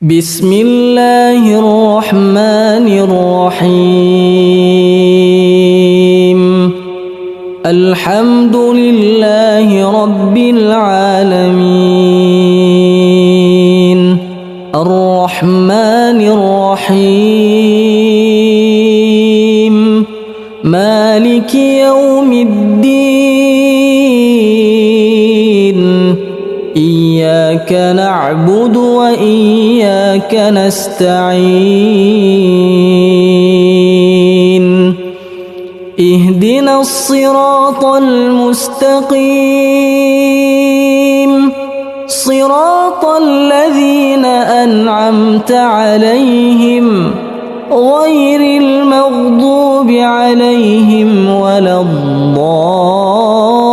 بسم الله الرحمن الرحيم. الحمد لله رب العالمين. الرحمن الرحيم. مالك يوم الدين. إياك نعبد وإياك نستعين. اهدنا الصراط المستقيم، صراط الذين أنعمت عليهم غير المغضوب عليهم ولا الضالين.